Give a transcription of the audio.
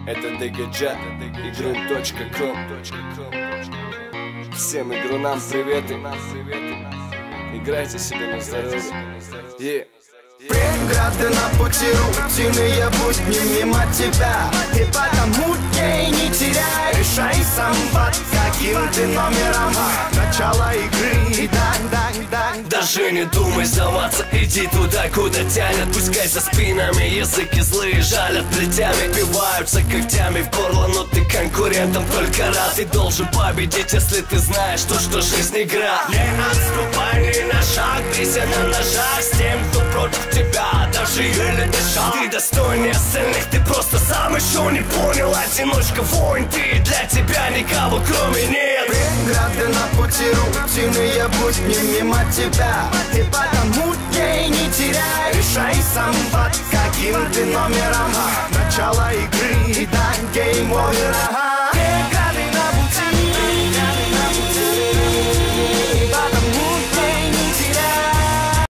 Это DGJ, игрун.com. Всем игрунам приветы. Играйте себе на здоровье. Преграды на пути, рутинные будни мимо тебя. И потому дней не теряй, решай сам, под каким ты номером. Начало игры, даже не думай сдаваться, иди туда, куда тянет. Пускай за спинами языки злые жалят плетями, впиваются когтями в горло, но ты конкурентам только рад. Ты должен победить, если ты знаешь, что жизнь игра. Не отступай ни на шаг, бейся на ножах с тем, кто против тебя, даже еле дышал. Ты достойнее остальных, ты просто сам еще не понял. Одиночка, воин, ты, для тебя никого кроме нет. Преграды на пути, рутинные будни мимо тебя. И потому дней не теряй, решай сам, под каким ты номером. Начало игры, да, гейм овер.